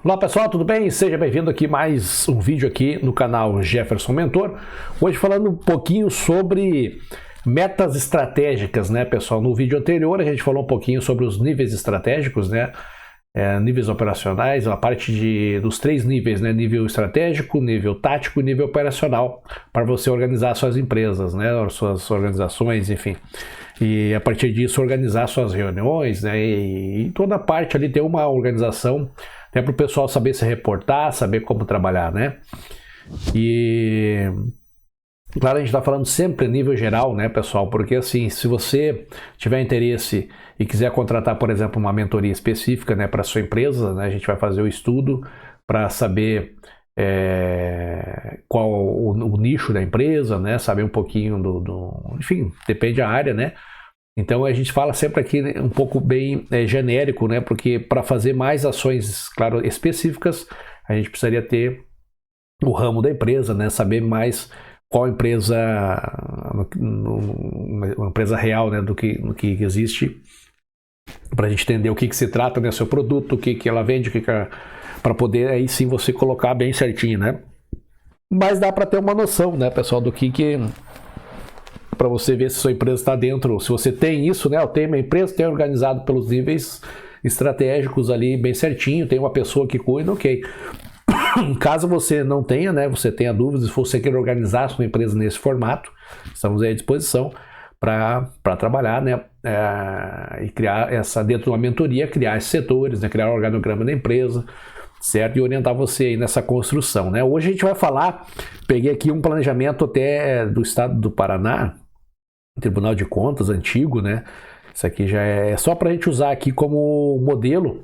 Olá pessoal, tudo bem? Seja bem-vindo aqui mais um vídeo aqui no canal Jefferson Mentor. Hoje falando um pouquinho sobre metas estratégicas, né pessoal? No vídeo anterior a gente falou um pouquinho sobre os níveis estratégicos, né? Níveis operacionais, a parte dos três níveis, né? Nível estratégico, nível tático e nível operacional, para você organizar suas empresas, né? Suas organizações, enfim. E a partir disso organizar suas reuniões, né? E toda a parte ali tem uma organização, né? Para o pessoal saber se reportar, saber como trabalhar, né? E claro, a gente está falando sempre a nível geral, né, pessoal? Porque assim, se você tiver interesse e quiser contratar, por exemplo, uma mentoria específica, né, para sua empresa, né, a gente vai fazer o estudo para saber qual o nicho da empresa, né, saber um pouquinho enfim, depende da área, né? Então a gente fala sempre aqui um pouco bem genérico, né? Porque para fazer mais ações, claro, específicas, a gente precisaria ter o ramo da empresa, né? Saber mais qual empresa, uma empresa real, né? Do que existe, para a gente entender o que se trata, né? Seu produto, o que ela vende, para poder aí sim você colocar bem certinho, né? Mas dá para ter uma noção, né, pessoal, do que para você ver se sua empresa está dentro, se você tem isso, né? Eu tenho uma empresa, tem organizado pelos níveis estratégicos ali bem certinho, tem uma pessoa que cuida, ok. Caso você não tenha, né? Você tenha dúvidas, se você quer organizar a sua empresa nesse formato, estamos aí à disposição para trabalhar, né? E criar dentro de uma mentoria, criar esses setores, né? Criar o organograma da empresa, certo? E orientar você aí nessa construção, né? Hoje a gente vai falar, peguei aqui um planejamento até do estado do Paraná, Tribunal de Contas antigo, né? Isso aqui já é só para a gente usar aqui como modelo,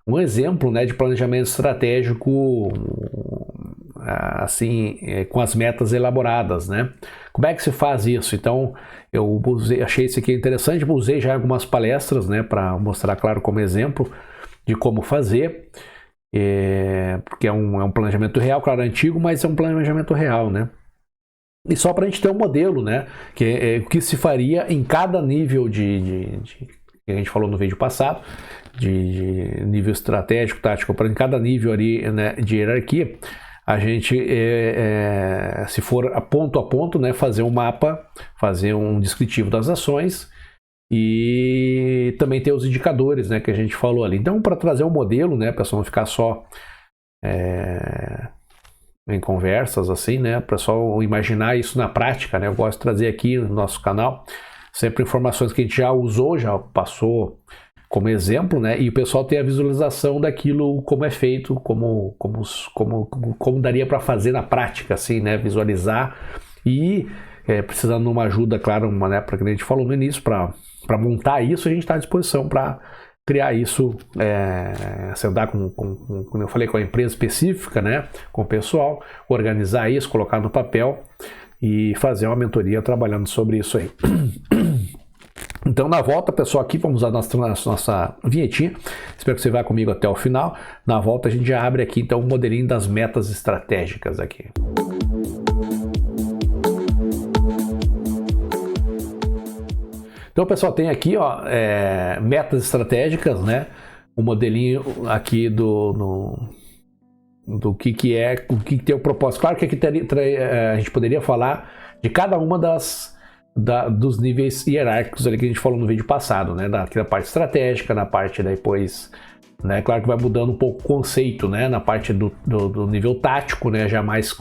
um exemplo, né, de planejamento estratégico, assim, com as metas elaboradas, né? Como é que se faz isso? Então, eu achei isso aqui interessante, usei já algumas palestras, né, para mostrar, claro, como exemplo de como fazer, porque é um planejamento real, claro, antigo, mas é um planejamento real, né? E só para a gente ter um modelo, né? Que é o que se faria em cada nível que a gente falou no vídeo passado, de nível estratégico, tático, para em cada nível ali, né, de hierarquia, a gente, se for a ponto, né, fazer um mapa, fazer um descritivo das ações e também ter os indicadores, né, que a gente falou ali. Então, para trazer um modelo, né, para não ficar só em conversas assim, né, o pessoal imaginar isso na prática, né, eu gosto de trazer aqui no nosso canal sempre informações que a gente já usou, já passou como exemplo, né, e o pessoal tem a visualização daquilo como é feito, como daria para fazer na prática, assim, né, visualizar e precisando de uma ajuda, claro, né, para que a gente falou no início, para montar isso, a gente está à disposição para criar isso, sentar como eu falei, com a empresa específica, né, com o pessoal, organizar isso, colocar no papel e fazer uma mentoria trabalhando sobre isso aí. Então, na volta, pessoal, aqui vamos usar nossa vinhetinha. Espero que você vá comigo até o final. Na volta, a gente já abre aqui, então, o modelinho das metas estratégicas aqui. Então, pessoal, tem aqui, ó, metas estratégicas, né? O modelinho aqui do que o que tem o propósito. Claro que aqui a gente poderia falar de cada uma dos níveis hierárquicos ali que a gente falou no vídeo passado, né? Aqui na parte estratégica, na parte depois, né? Claro que vai mudando um pouco o conceito, né? Na parte do nível tático, né? Já mais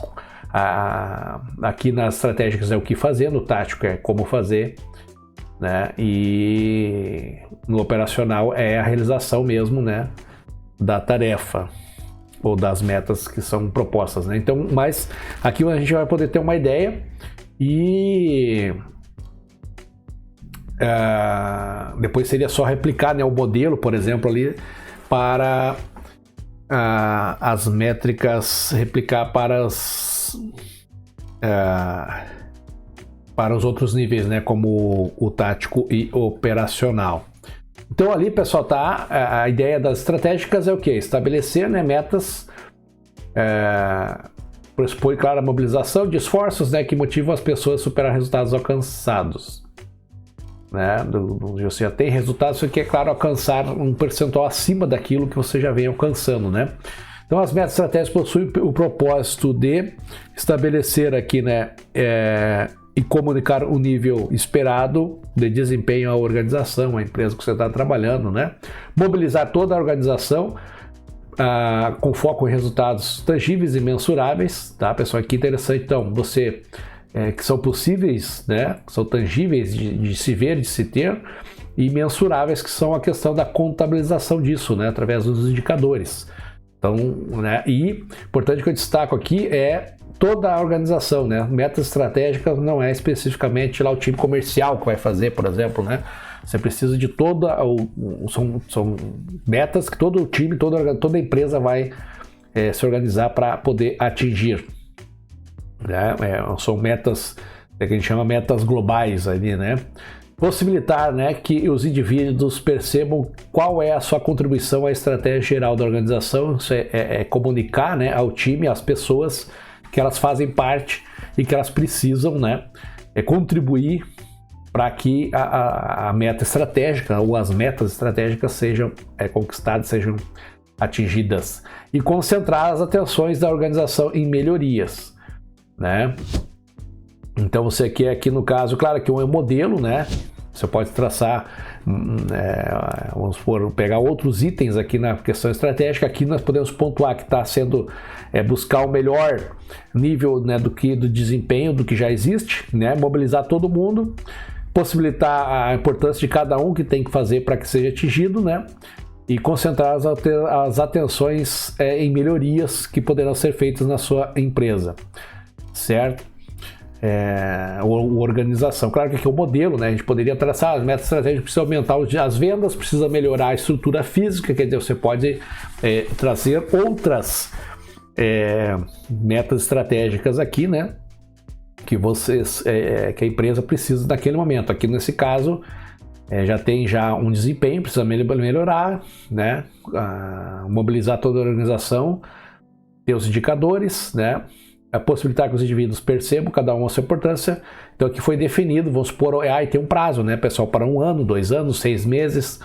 aqui nas estratégicas é o que fazer, no tático é como fazer, né? E no operacional é a realização mesmo, né, da tarefa ou das metas que são propostas, né? Então, mas aqui a gente vai poder ter uma ideia e depois seria só replicar, né, o modelo, por exemplo, ali para as métricas, replicar para os outros níveis, né, como o tático e operacional. Então ali, pessoal, tá a ideia das estratégicas é o que? Estabelecer, né, metas, pressupõe, claro, a mobilização de esforços, né, que motivam as pessoas a superar resultados alcançados. Né? Você já tem resultados, você quer, claro, alcançar um percentual acima daquilo que você já vem alcançando, né? Então as metas estratégicas possuem o propósito de estabelecer aqui, né, e comunicar o nível esperado de desempenho à organização, à empresa que você está trabalhando, né? Mobilizar toda a organização com foco em resultados tangíveis e mensuráveis, tá, pessoal? Aqui interessante, então, você que são possíveis, né? Que são tangíveis de se ver, de se ter, e mensuráveis, que são a questão da contabilização disso, né? Através dos indicadores. Então, né? E importante que eu destaco aqui é toda a organização, né? Metas estratégicas não é especificamente lá o time comercial que vai fazer, por exemplo, né? Você precisa de são metas que todo o time, toda empresa vai se organizar para poder atingir, né? São metas que a gente chama metas globais ali, né? Possibilitar, né, que os indivíduos percebam qual é a sua contribuição à estratégia geral da organização. Isso é comunicar, né, ao time, às pessoas, que elas fazem parte e que elas precisam, né, contribuir para que a meta estratégica ou as metas estratégicas sejam conquistadas, sejam atingidas, e concentrar as atenções da organização em melhorias, né? Então você quer aqui no caso, claro que é um modelo, né? Você pode traçar, vamos supor, pegar outros itens aqui na questão estratégica. Aqui nós podemos pontuar que está sendo buscar o melhor nível, né, do desempenho do que já existe, né? Mobilizar todo mundo, possibilitar a importância de cada um que tem que fazer para que seja atingido, né? E concentrar as atenções em melhorias que poderão ser feitas na sua empresa, certo? Organização. Claro que aqui é o modelo, né? A gente poderia traçar as metas estratégicas, precisa aumentar as vendas, precisa melhorar a estrutura física, quer dizer, você pode trazer outras metas estratégicas aqui, né? Que a empresa precisa naquele momento. Aqui nesse caso, já tem um desempenho, precisa melhorar, né? Mobilizar toda a organização, ter os indicadores, né? Possibilitar que os indivíduos percebam cada um a sua importância. Então aqui foi definido, vamos supor, e tem um prazo, né, pessoal, para 1 ano, 2 anos, 6 meses.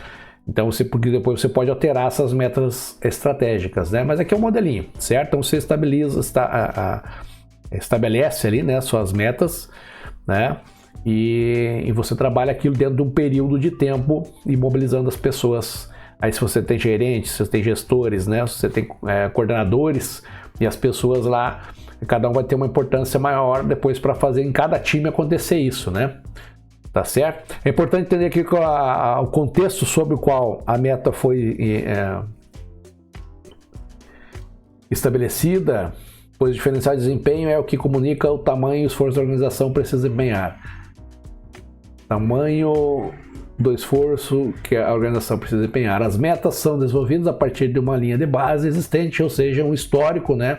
Então porque depois você pode alterar essas metas estratégicas, né? Mas aqui é um modelinho, certo? Então você estabelece ali, né, suas metas, né? E você trabalha aquilo dentro de um período de tempo e mobilizando as pessoas. Aí se você tem gerentes, se você tem gestores, né? Se você tem coordenadores, e as pessoas lá, cada um vai ter uma importância maior depois para fazer em cada time acontecer isso, né? Tá certo? É importante entender aqui o contexto sobre o qual a meta foi estabelecida, pois o diferencial de desempenho é o que comunica o tamanho e o esforço da organização precisa empenhar. Tamanho do esforço que a organização precisa empenhar. As metas são desenvolvidas a partir de uma linha de base existente, ou seja, um histórico, né?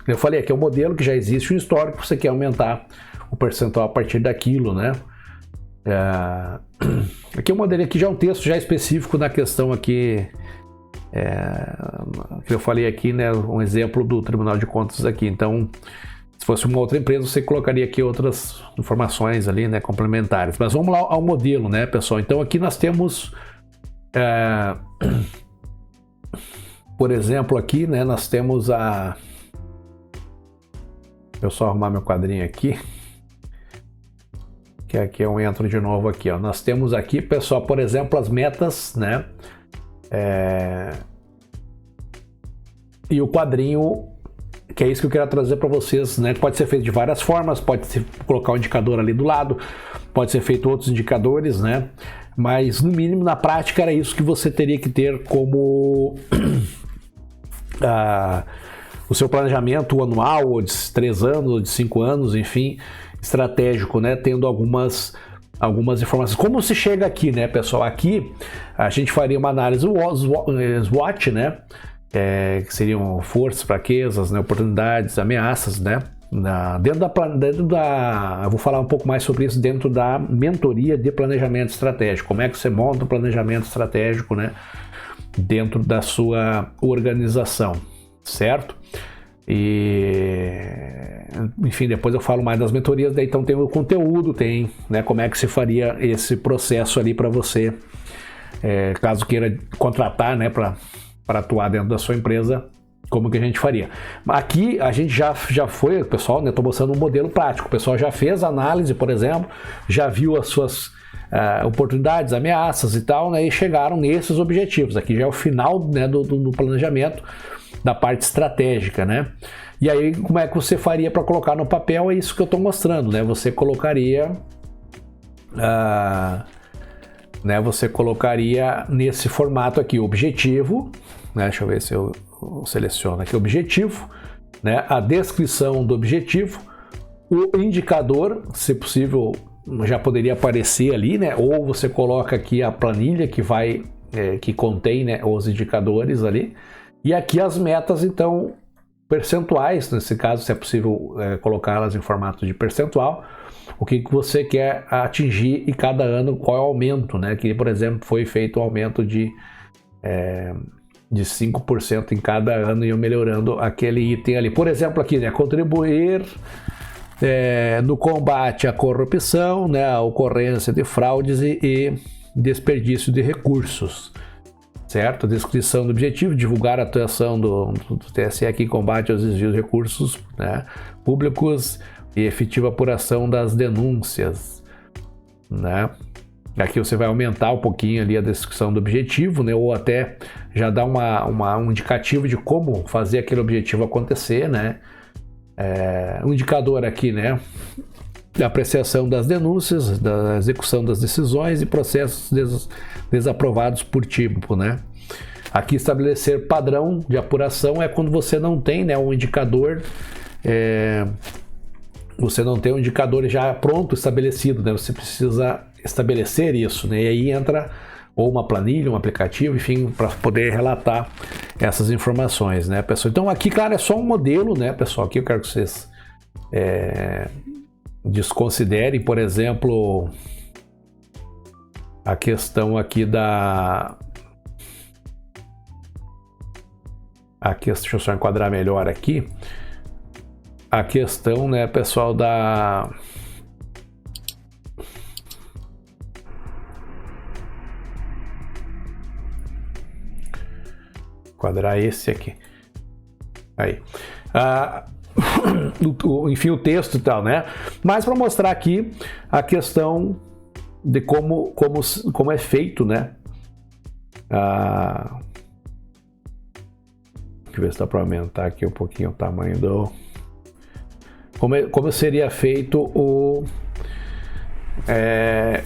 Eu falei aqui é um modelo que já existe, um histórico, você quer aumentar o percentual a partir daquilo, né? Aqui é um modelo, aqui já é um texto já específico na questão aqui, que eu falei aqui, né? Um exemplo do Tribunal de Contas aqui. Então, se fosse uma outra empresa, você colocaria aqui outras informações ali, né, complementares. Mas vamos lá ao modelo, né, pessoal? Então aqui nós temos, por exemplo, aqui, né, nós temos Deixa eu só arrumar meu quadrinho aqui. Que aqui eu entro de novo aqui, ó. Nós temos aqui, pessoal, por exemplo, as metas, né? E o quadrinho, que é isso que eu quero trazer para vocês, né? Pode ser feito de várias formas, pode ser colocar um indicador ali do lado, pode ser feito outros indicadores, né? Mas no mínimo na prática era isso que você teria que ter como o seu planejamento anual, ou de 3 anos, ou de 5 anos, enfim, estratégico, né? Tendo algumas informações. Como se chega aqui, né, pessoal? Aqui a gente faria uma análise SWOT, né? Que seriam forças, fraquezas, né, oportunidades, ameaças, né? Eu vou falar um pouco mais sobre isso dentro da mentoria de planejamento estratégico. Como é que você monta um planejamento estratégico, né, dentro da sua organização, certo? E, enfim, depois eu falo mais das mentorias. Daí então tem o conteúdo, tem, né, como é que se faria esse processo ali para você, caso queira contratar, né, para atuar dentro da sua empresa, como que a gente faria. Aqui a gente já foi, o pessoal, né, estou mostrando um modelo prático, o pessoal já fez análise, por exemplo, já viu as suas oportunidades, ameaças e tal, né, e chegaram nesses objetivos. Aqui já é o final, né, do planejamento, da parte estratégica, né? E aí, como é que você faria para colocar no papel? É isso que eu estou mostrando, né? Você colocaria nesse formato aqui, objetivo, né? Deixa eu ver se eu seleciono aqui, objetivo, né? A descrição do objetivo, o indicador, se possível, já poderia aparecer ali, né? Ou você coloca aqui a planilha que contém, né, os indicadores ali. E aqui as metas, então, percentuais, nesse caso, se é possível colocá-las em formato de percentual, o que você quer atingir e cada ano qual é o aumento, né? Que, por exemplo, foi feito um aumento de 5% em cada ano e eu melhorando aquele item ali. Por exemplo, aqui, né? Contribuir no combate à corrupção, né? A ocorrência de fraudes e desperdício de recursos. Certo? Descrição do objetivo, divulgar a atuação do TSE que combate aos desvios de recursos, né, públicos e efetiva apuração das denúncias, né? Aqui você vai aumentar um pouquinho ali a descrição do objetivo, né, ou até já dar um indicativo de como fazer aquele objetivo acontecer, né? Um indicador aqui, né, da apreciação das denúncias, da execução das decisões e processos desaprovados por tipo, né? Aqui estabelecer padrão de apuração é quando você não tem, né, um indicador, você não tem um indicador já pronto, estabelecido, né? Você precisa estabelecer isso, né? E aí entra ou uma planilha, um aplicativo, enfim, para poder relatar essas informações, né, pessoal? Então aqui, claro, é só um modelo, né, pessoal? Aqui eu quero que vocês desconsiderem, por exemplo, a questão aqui deixa eu só enquadrar melhor aqui. A questão, né, pessoal, enquadrar esse aqui. Aí. Enfim, o texto e tal, né? Mas para mostrar aqui a questão de como é feito, né? Deixa eu ver se dá para aumentar aqui um pouquinho o tamanho do... Como seria feito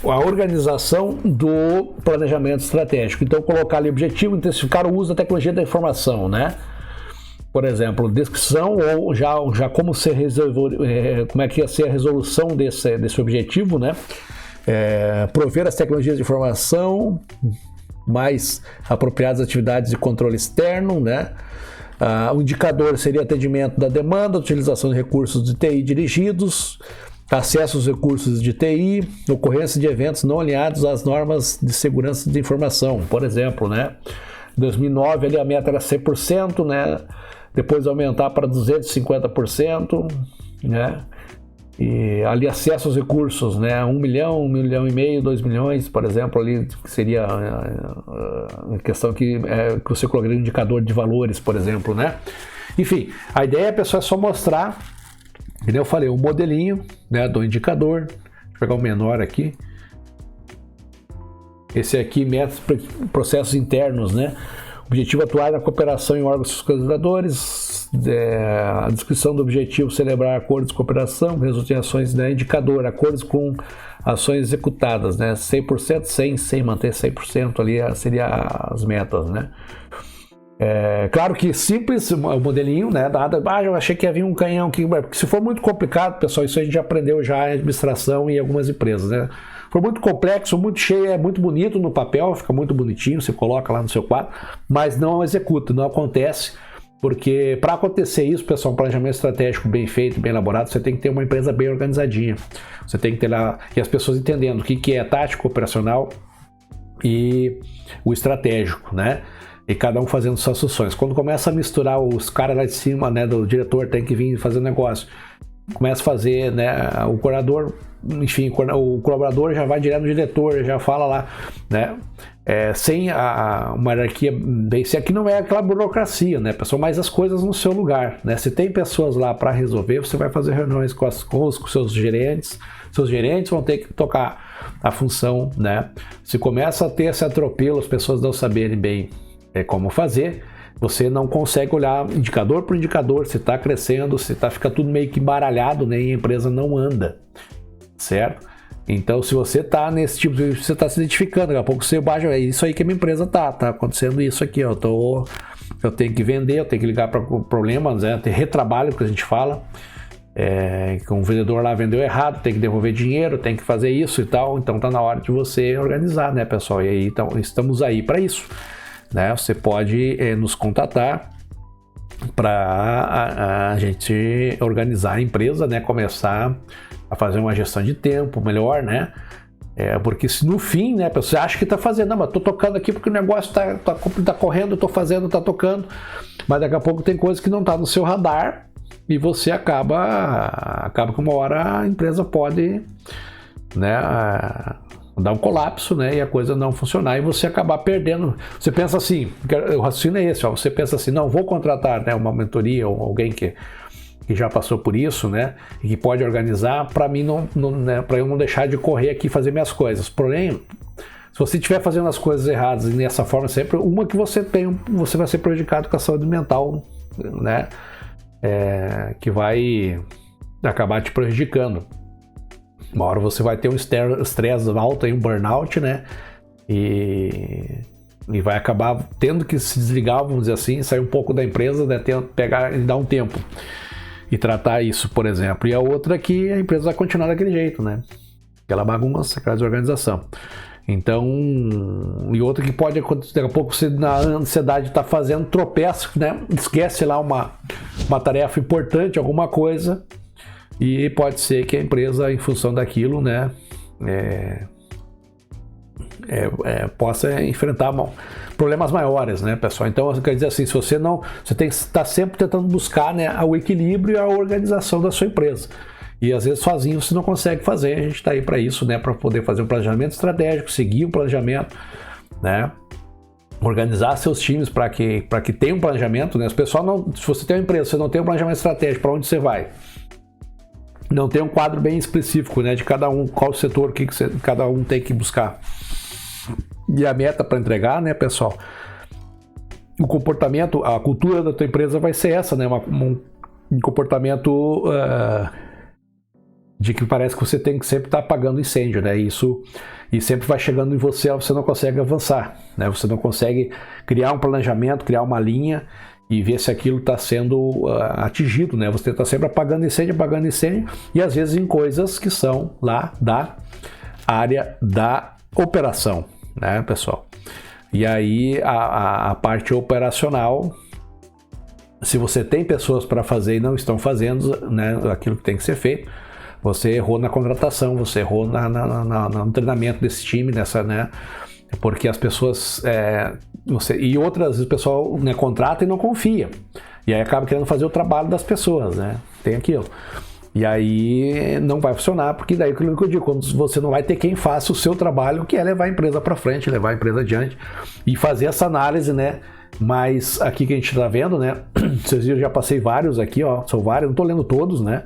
a organização do planejamento estratégico. Então, colocar ali objetivo, intensificar o uso da tecnologia da informação, né? Por exemplo, descrição ou já como como é que ia ser a resolução desse objetivo, né? Prover as tecnologias de informação mais apropriadas às atividades de controle externo, né? O indicador seria atendimento da demanda, utilização de recursos de TI dirigidos, acesso aos recursos de TI, ocorrência de eventos não alinhados às normas de segurança de informação, por exemplo, né? Em 2009 ali a meta era 100%, né? Depois aumentar para 250%, né? E ali acesso aos recursos, né? 1 milhão, 1 milhão e meio, 2 milhões, por exemplo, ali que seria a questão que você colocaria um indicador de valores, por exemplo, né? Enfim, a ideia, pessoal, é só mostrar, como eu falei, um modelinho, né, do indicador. Deixa eu pegar o menor aqui. Esse aqui, metas, processos internos, né? Objetivo atuar na cooperação em órgãos fiscalizadores, a descrição do objetivo, celebrar acordos de cooperação, resultam em ações, né, indicador, acordos com ações executadas, né, 100%, 100, manter 100% ali seria as metas, né. Claro que simples o modelinho, né, eu achei que havia um canhão aqui, porque se for muito complicado, pessoal, isso a gente já aprendeu já em administração em algumas empresas, né. For muito complexo, muito cheio, é muito bonito no papel, fica muito bonitinho, você coloca lá no seu quadro, mas não executa, não acontece, porque para acontecer isso, pessoal, um planejamento estratégico bem feito, bem elaborado, você tem que ter uma empresa bem organizadinha, você tem que ter lá, e as pessoas entendendo o que é tático, operacional e o estratégico, né? E cada um fazendo suas funções. Quando começa a misturar os caras lá de cima, né, do diretor tem que vir fazer o negócio, começa a fazer, né, o coordenador enfim, o colaborador já vai direto no diretor, já fala lá, né? Sem uma hierarquia bem... Aqui não é aquela burocracia, né, pessoal? Mas as coisas no seu lugar, né? Se tem pessoas lá para resolver, você vai fazer reuniões com os seus gerentes. Seus gerentes vão ter que tocar a função, né? Se começa a ter esse atropelo, as pessoas não saberem bem como fazer, você não consegue olhar indicador por indicador, se está crescendo, se fica tudo meio que embaralhado, né? E a empresa não anda, certo? Então, se você está nesse tipo de... Você está se identificando, daqui a pouco você baixa, é isso aí que a minha empresa tá acontecendo isso aqui, ó, eu tenho que vender, eu tenho que ligar para problemas, né? Tem retrabalho, que a gente fala, que um vendedor lá vendeu errado, tem que devolver dinheiro, tem que fazer isso e tal, então tá na hora de você organizar, né, pessoal? E aí, então, estamos aí para isso, né? Você pode nos contatar para a gente organizar a empresa, né? Começar a fazer uma gestão de tempo melhor, né? Porque se no fim, né, você acha que está fazendo, não, mas tô tocando aqui porque o negócio tá correndo, tô fazendo, tá tocando, mas daqui a pouco tem coisa que não tá no seu radar e você acaba que uma hora a empresa pode, né, dar um colapso, né, e a coisa não funcionar e você acabar perdendo. Você pensa assim, o raciocínio é esse, ó, você pensa assim, não, vou contratar, né, uma mentoria ou alguém que já passou por isso, né, e que pode organizar para mim né, para eu não deixar de correr aqui e fazer minhas coisas. Porém, se você estiver fazendo as coisas erradas e dessa forma sempre, uma que você vai ser prejudicado com a saúde mental, né, que vai acabar te prejudicando. Uma hora você vai ter um estresse alto, um burnout, né, e vai acabar tendo que se desligar, vamos dizer assim, sair um pouco da empresa, né, pegar e dar um tempo e tratar isso, por exemplo. E a outra é que a empresa vai continuar daquele jeito, né? Aquela bagunça, aquela desorganização. Então, e outra que pode acontecer, daqui a pouco você na ansiedade está fazendo, tropeça, né? Esquece lá uma tarefa importante, alguma coisa, e pode ser que a empresa, em função daquilo, né, possa enfrentar problemas maiores, né, pessoal? Então, quer dizer assim, você tem que estar sempre tentando buscar, né, o equilíbrio e a organização da sua empresa. E às vezes sozinho você não consegue fazer, a gente está aí para isso, né, para poder fazer um planejamento estratégico, seguir um planejamento, né, organizar seus times para que tenha um planejamento, né? Se você tem uma empresa, você não tem um planejamento estratégico, para onde você vai? Não tem um quadro bem específico, né, de cada um, qual setor, cada um tem que buscar. E a meta para entregar, né, pessoal? O comportamento, a cultura da tua empresa vai ser essa, né? Um comportamento de que parece que você tem que sempre estar apagando incêndio, né? Isso, e sempre vai chegando em você não consegue avançar, né? Você não consegue criar um planejamento, criar uma linha e ver se aquilo está sendo atingido, né? Você está sempre apagando incêndio, e às vezes em coisas que são lá da área da operação, né, pessoal? E aí a parte operacional, se você tem pessoas para fazer e não estão fazendo, né, aquilo que tem que ser feito, você errou na contratação, você errou no treinamento desse time, né? Porque as pessoas e outras vezes o pessoal, né, contrata e não confia, e aí acaba querendo fazer o trabalho das pessoas, né? Tem aquilo. E aí não vai funcionar, porque daí aquilo que eu digo, quando você não vai ter quem faça o seu trabalho, que é levar a empresa para frente, levar a empresa adiante e fazer essa análise, né? Mas aqui que a gente está vendo, né? Vocês viram, já passei vários aqui, ó, são vários, não estou lendo todos, né?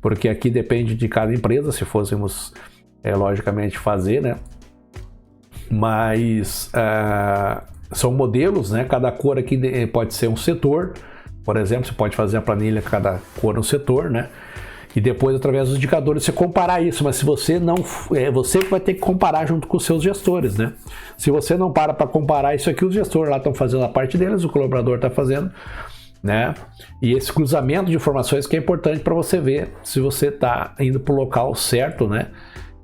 Porque aqui depende de cada empresa, se fôssemos logicamente fazer, né? Mas são modelos, né? Cada cor aqui pode ser um setor, por exemplo, você pode fazer a planilha cada cor no setor, né? E depois, através dos indicadores, você comparar isso. Mas se você não... você vai ter que comparar junto com os seus gestores, né? Se você não para comparar isso aqui, os gestores lá estão fazendo a parte deles, o colaborador está fazendo, né? E esse cruzamento de informações que é importante para você ver se você está indo para o local certo, né?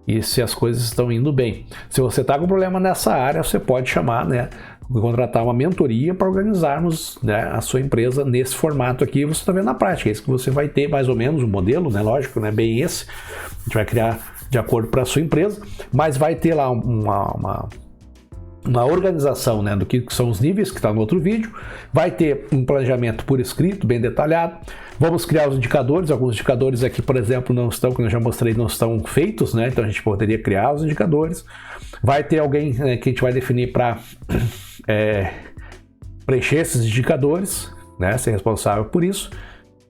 E se as coisas estão indo bem. Se você está com problema nessa área, você pode chamar, né? Contratar uma mentoria para organizarmos, né, a sua empresa nesse formato aqui. Você está vendo na prática, é isso que você vai ter mais ou menos o modelo, né? Lógico, né? Bem esse. A gente vai criar de acordo para a sua empresa, mas vai ter lá uma organização, né, do que são os níveis, que está no outro vídeo. Vai ter um planejamento por escrito, bem detalhado. Vamos criar os indicadores. Alguns indicadores aqui, por exemplo, não estão, como eu já mostrei, não estão feitos, né? Então a gente poderia criar os indicadores. Vai ter alguém, né, que a gente vai definir para preencher esses indicadores, né, ser responsável por isso.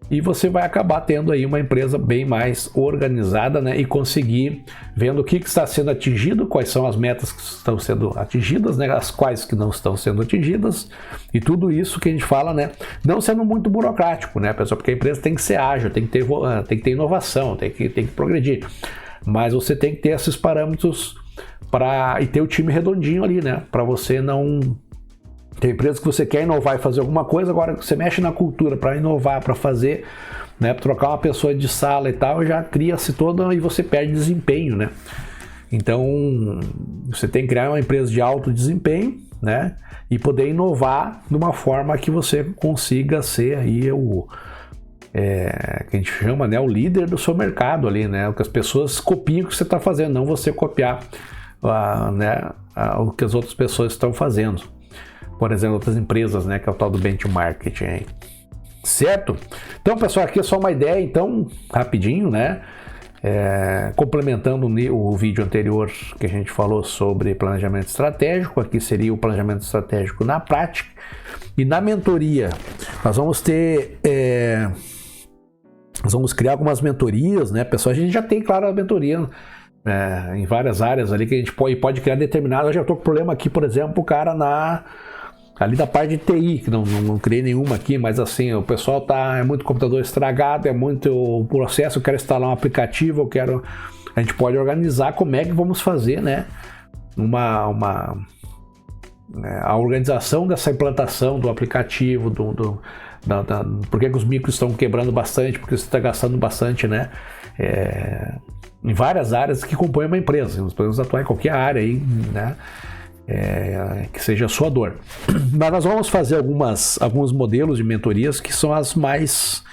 E você vai acabar tendo aí uma empresa bem mais organizada, né, e conseguir vendo o que está sendo atingido, quais são as metas que estão sendo atingidas, né, as quais que não estão sendo atingidas, e tudo isso que a gente fala, né, não sendo muito burocrático, né, pessoal, porque a empresa tem que ser ágil, tem que ter inovação, tem que progredir, mas você tem que ter esses parâmetros e ter o time redondinho ali, né, para você não... Tem empresas que você quer inovar e fazer alguma coisa, agora você mexe na cultura para inovar, para fazer, né, para trocar uma pessoa de sala e tal, já cria-se toda e você perde desempenho, né? Então, você tem que criar uma empresa de alto desempenho, né, e poder inovar de uma forma que você consiga ser aí que a gente chama, né, o líder do seu mercado ali, né, que as pessoas copiem o que você está fazendo, não você copiar o que as outras pessoas estão fazendo. Por exemplo, outras empresas, né, que é o tal do benchmarking aí. Certo? Então, pessoal, aqui é só uma ideia, então, rapidinho, né? Complementando o vídeo anterior que a gente falou sobre planejamento estratégico, aqui seria o planejamento estratégico na prática. E na mentoria, nós vamos ter... nós vamos criar algumas mentorias, né, pessoal? A gente já tem, claro, a mentoria... em várias áreas ali que a gente pode criar determinado. Eu já estou com problema aqui, por exemplo, o cara ali da parte de TI, que não criei nenhuma aqui, mas assim, o pessoal é muito computador estragado, é muito processo, eu quero instalar um aplicativo, a gente pode organizar como é que vamos fazer, né, a organização dessa implantação do aplicativo, por que os micros estão quebrando bastante, porque você está gastando bastante, né, em várias áreas que compõem uma empresa. Nós podemos atuar em qualquer área aí, né, que seja a sua dor. Mas nós vamos fazer alguns modelos de mentorias que são as mais,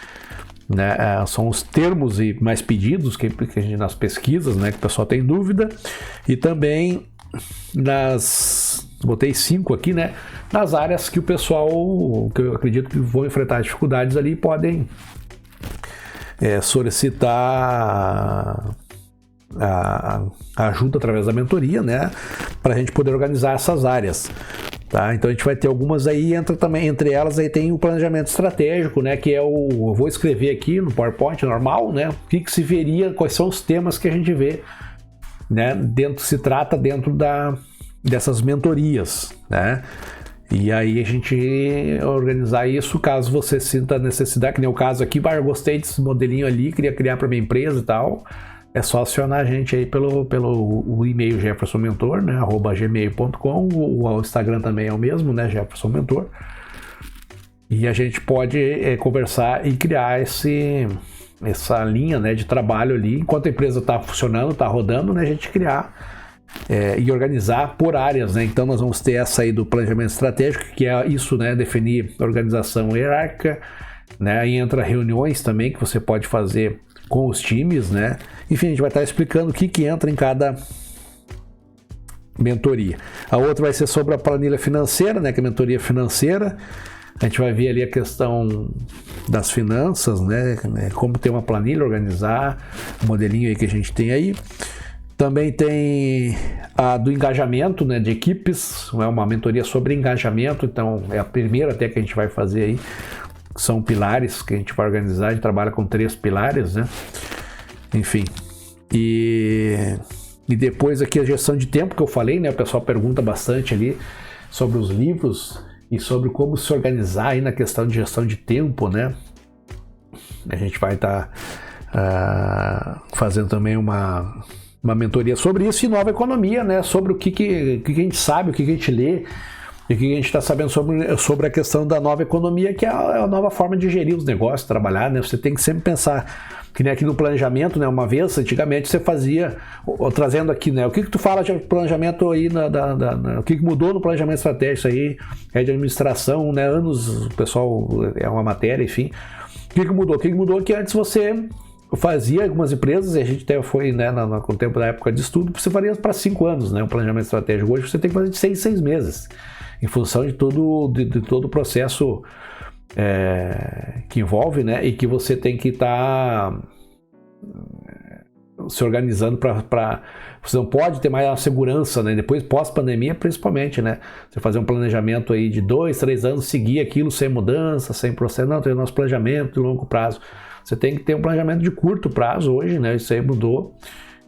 né, são os termos e mais pedidos que a gente, nas pesquisas, né, que o pessoal tem dúvida, e também botei 5 aqui, né, nas áreas que o pessoal, que eu acredito que vão enfrentar dificuldades ali, podem solicitar a ajuda através da mentoria, né, para a gente poder organizar essas áreas, tá? Então a gente vai ter algumas aí, entre elas aí tem o planejamento estratégico, né, que eu vou escrever aqui no PowerPoint normal, né, o que se veria, quais são os temas que a gente vê, né, se trata dentro dessas mentorias, né? E aí a gente organizar isso, caso você sinta necessidade, que nem o caso aqui, eu gostei desse modelinho ali, queria criar para minha empresa e tal, é só acionar a gente aí pelo e-mail Jefferson Mentor, né, @gmail.com, o Instagram também é o mesmo, né, Jefferson Mentor, e a gente pode conversar e criar essa linha, né, de trabalho ali, enquanto a empresa está funcionando, está rodando, né, a gente criar e organizar por áreas, né? Então nós vamos ter essa aí do planejamento estratégico, que é isso, né, definir organização hierárquica, né, aí entra reuniões também que você pode fazer com os times, né? Enfim, a gente vai estar explicando o que entra em cada mentoria. A outra vai ser sobre a planilha financeira, né, que é a mentoria financeira. A gente vai ver ali a questão das finanças, né, como ter uma planilha, organizar o modelinho aí que a gente tem aí. Também tem a do engajamento, né, de equipes, é uma mentoria sobre engajamento, então é a primeira até que a gente vai fazer aí, são pilares que a gente vai organizar, a gente trabalha com 3 pilares, né, enfim, e depois aqui a gestão de tempo que eu falei, né, o pessoal pergunta bastante ali sobre os livros e sobre como se organizar aí na questão de gestão de tempo, né, a gente vai estar fazendo também uma mentoria sobre isso, e nova economia, né? Sobre o que a gente sabe, o que a gente lê, e o que a gente está sabendo sobre a questão da nova economia, que é a nova forma de gerir os negócios, trabalhar, né? Você tem que sempre pensar, que nem aqui no planejamento, né? Uma vez, antigamente, você fazia, trazendo aqui, né? O que tu fala de planejamento aí, o que mudou no planejamento estratégico, isso aí é de administração, né? Anos, o pessoal, é uma matéria, enfim. O que mudou? O que mudou é que antes você fazia algumas empresas, e a gente até foi, né, com o tempo da época de estudo, você faria para 5 anos, né, um planejamento estratégico. Hoje você tem que fazer de 6 meses, em função de todo o processo que envolve, né, e que você tem que estar se organizando para você não pode ter mais a segurança, né, depois pós-pandemia principalmente, né, você fazer um planejamento aí de 2, 3 anos, seguir aquilo sem mudança, sem processo, não, tem o nosso planejamento de longo prazo. Você tem que ter um planejamento de curto prazo hoje, né? Isso aí mudou.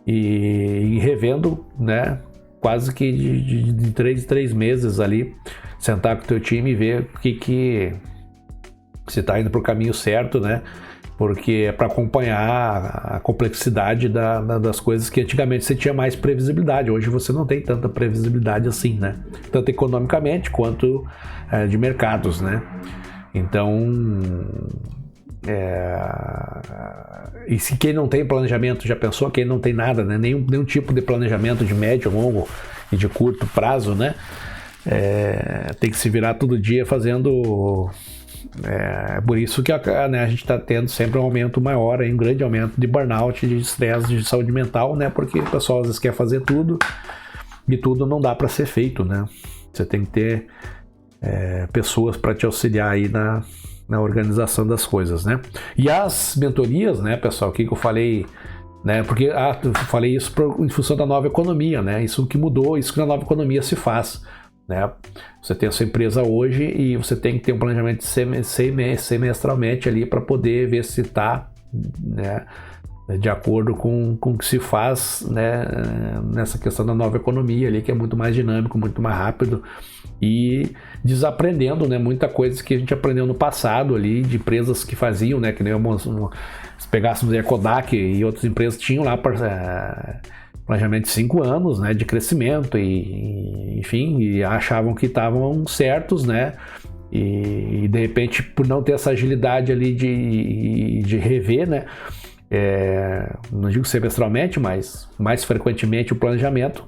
E revendo, né? Quase que de 3 meses ali, sentar com o teu time e ver o que você está indo para o caminho certo, né? Porque é para acompanhar a complexidade das coisas que antigamente você tinha mais previsibilidade. Hoje você não tem tanta previsibilidade assim, né? Tanto economicamente quanto de mercados, né? Então... E se quem não tem planejamento, já pensou, quem não tem nada, né? nenhum tipo de planejamento de médio, longo e de curto prazo, né? Tem que se virar todo dia fazendo. Por isso que né, a gente está tendo sempre um aumento maior, um grande aumento de burnout, de estresse, de saúde mental, né? Porque o pessoal às vezes quer fazer tudo e tudo não dá para ser feito, né? Você tem que ter pessoas para te auxiliar aí na organização das coisas, né? E as mentorias, né, pessoal, o que eu falei, né? Porque eu falei isso em função da nova economia, né? Isso que mudou, isso que na nova economia se faz, né? Você tem a sua empresa hoje e você tem que ter um planejamento semestralmente ali para poder ver se está, né, de acordo com o que se faz, né, nessa questão da nova economia ali, que é muito mais dinâmico, muito mais rápido, e desaprendendo, né, muita coisa que a gente aprendeu no passado ali, de empresas que faziam, né, que nem se pegássemos a Kodak e outras empresas tinham lá planejamento de 5 anos, né, de crescimento e enfim, e achavam que estavam certos, né, e de repente por não ter essa agilidade ali de rever, né, não digo semestralmente, mas mais frequentemente o planejamento,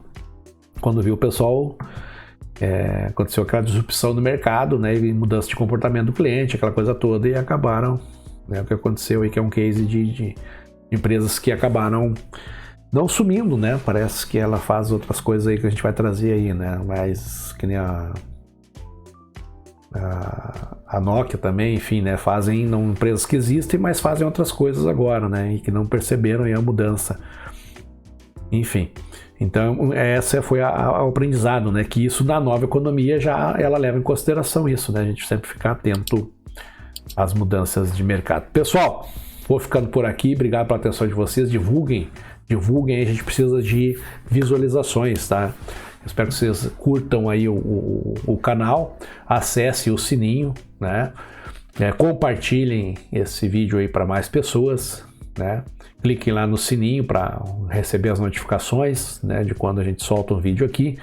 quando viu o pessoal, aconteceu aquela disrupção no mercado, né, e mudança de comportamento do cliente, aquela coisa toda, e acabaram, né, o que aconteceu aí, que é um case de empresas que acabaram não sumindo, né, parece que ela faz outras coisas aí que a gente vai trazer aí, né, mas que nem a Nokia também, enfim, né, fazem não empresas que existem, mas fazem outras coisas agora, né, e que não perceberam aí a mudança, enfim. Então essa foi o aprendizado, né, que isso na nova economia já ela leva em consideração isso, né, a gente sempre ficar atento às mudanças de mercado. Pessoal, vou ficando por aqui, obrigado pela atenção de vocês, divulguem, a gente precisa de visualizações, tá? Espero que vocês curtam aí o canal, acessem o sininho, né? Compartilhem esse vídeo aí para mais pessoas, né? Cliquem lá no sininho para receber as notificações, né, de quando a gente solta um vídeo aqui,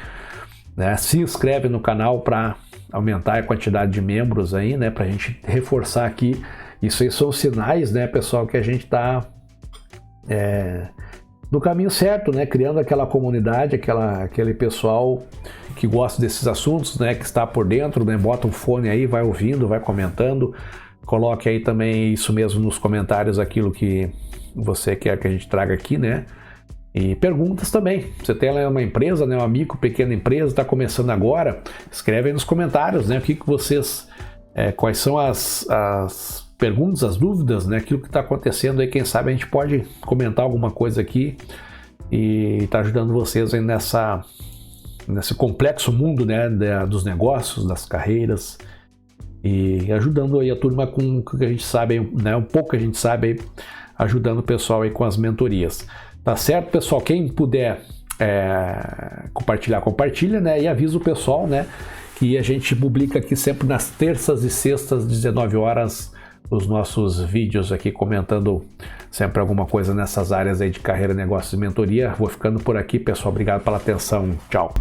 né? Se inscreve no canal para aumentar a quantidade de membros aí, né? Para a gente reforçar aqui. Isso aí são sinais, né, pessoal, que a gente está no caminho certo, né? Criando aquela comunidade, aquele pessoal que gosta desses assuntos, né? Que está por dentro, né? Bota um fone aí, vai ouvindo, vai comentando. Coloque aí também isso mesmo nos comentários, aquilo que você quer que a gente traga aqui, né? E perguntas também. Você tem uma empresa, né? Um amigo, pequena empresa, está começando agora, escreve aí nos comentários, né? O que vocês, quais são as perguntas, as dúvidas, né? Aquilo que está acontecendo aí, quem sabe a gente pode comentar alguma coisa aqui e tá ajudando vocês aí nesse complexo mundo, né? Dos negócios, das carreiras, e ajudando aí a turma com o que a gente sabe, né? Um pouco que a gente sabe aí, ajudando o pessoal aí com as mentorias. Tá certo, pessoal? Quem puder compartilha, né? E avisa o pessoal, né? Que a gente publica aqui sempre nas terças e sextas, 19 horas, os nossos vídeos aqui comentando sempre alguma coisa nessas áreas aí de carreira, negócios e mentoria. Vou ficando por aqui, pessoal. Obrigado pela atenção. Tchau.